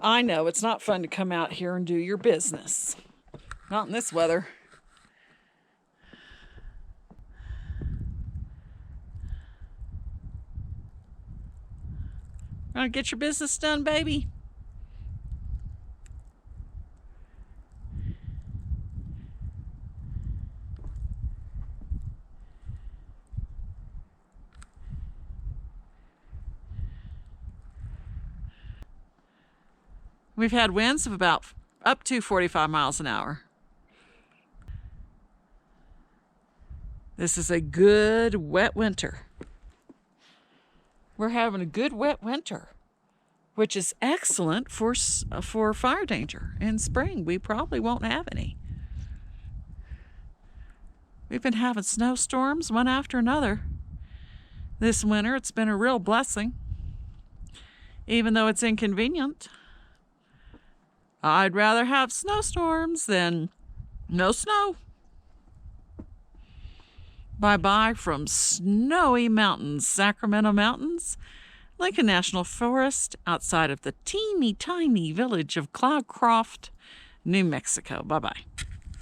I know it's not fun to come out here and do your business. Not in this weather. Want to get your business done, baby? We've had winds of about up to 45 miles an hour. This is a good wet winter. We're having a good wet winter, which is excellent for fire danger. In spring, we probably won't have any. We've been having snowstorms one after another. This winter, it's been a real blessing, even though it's inconvenient. I'd rather have snowstorms than no snow. Bye-bye from snowy mountains, Sacramento mountains, Lincoln National Forest, outside of the teeny tiny village of Cloudcroft, New Mexico. Bye-bye.